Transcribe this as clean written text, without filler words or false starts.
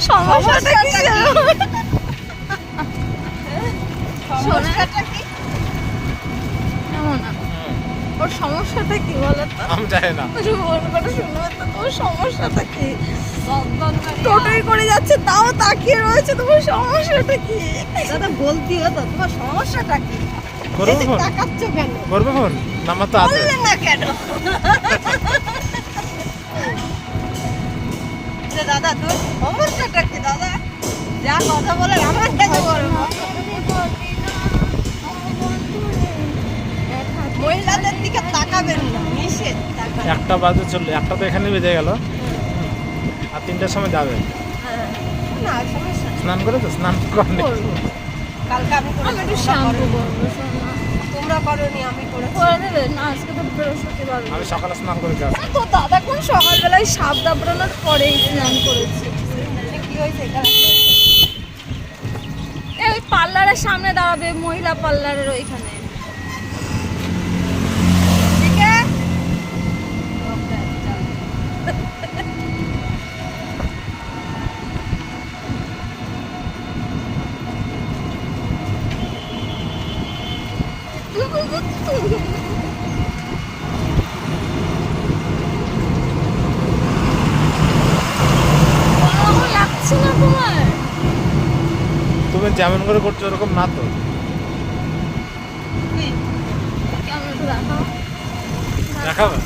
সমস্যাটা কি? সমস্যাটা কি? এমন না, ওর সমস্যাটা কি বলো তো? আমি জানি না। ওর কথা শুনবো তো, তোর সমস্যাটা কি? টোটোই করে যাচ্ছে তাও তাকিয়ে রয়েছে, তোমার সমস্যাটা কি? দাদা বলতি হতো তোমার সমস্যাটা কি? করবো এদিক ফোন? তাকাচ্ছ কেন? করবে ফোন? নাম্বার তো আছে। বললে না কেন? যে দাদা তোর সমস্যাটা কি দাদা? যা কথা বলে আমার কাছে বলো। মহিলাদের দিকে তাকাবেন না, নিষেধ তাকাবেন। 1টা বাজে চললে, 1টা তো এখানে বেজে গেল। আর 3টার সময় যাবে। হ্যাঁ, না সমস্যা নেই। স্নান করে তো? স্নান করেনি। করবো। কালকে আমি করে আমি দেবো, একটু তোমরা শ্যাম্পু করোনি। করবো, শোনা। তোমরা করোনি, আমি করেছি। করে দেবে না, আজকে তো বৃহস্পতিবার। আমি সকালে স্নান করে যাচ্ছি। তো দাদা কোন সকালবেলায় সাপ দাবড়ানোর পরেই স্নান করেছে। কি হয়েছে এখানে? এই পার্লারের সামনে দাঁড়াবে, মহিলা পার্লারের ওইখানে। ঠিক আছে? ওকে, চল। আমার লাগছে না তোমার? তুমি যেমন করে করছো ওরকম না তো। কি? কেমন একটু দেখাও। দেখাবে?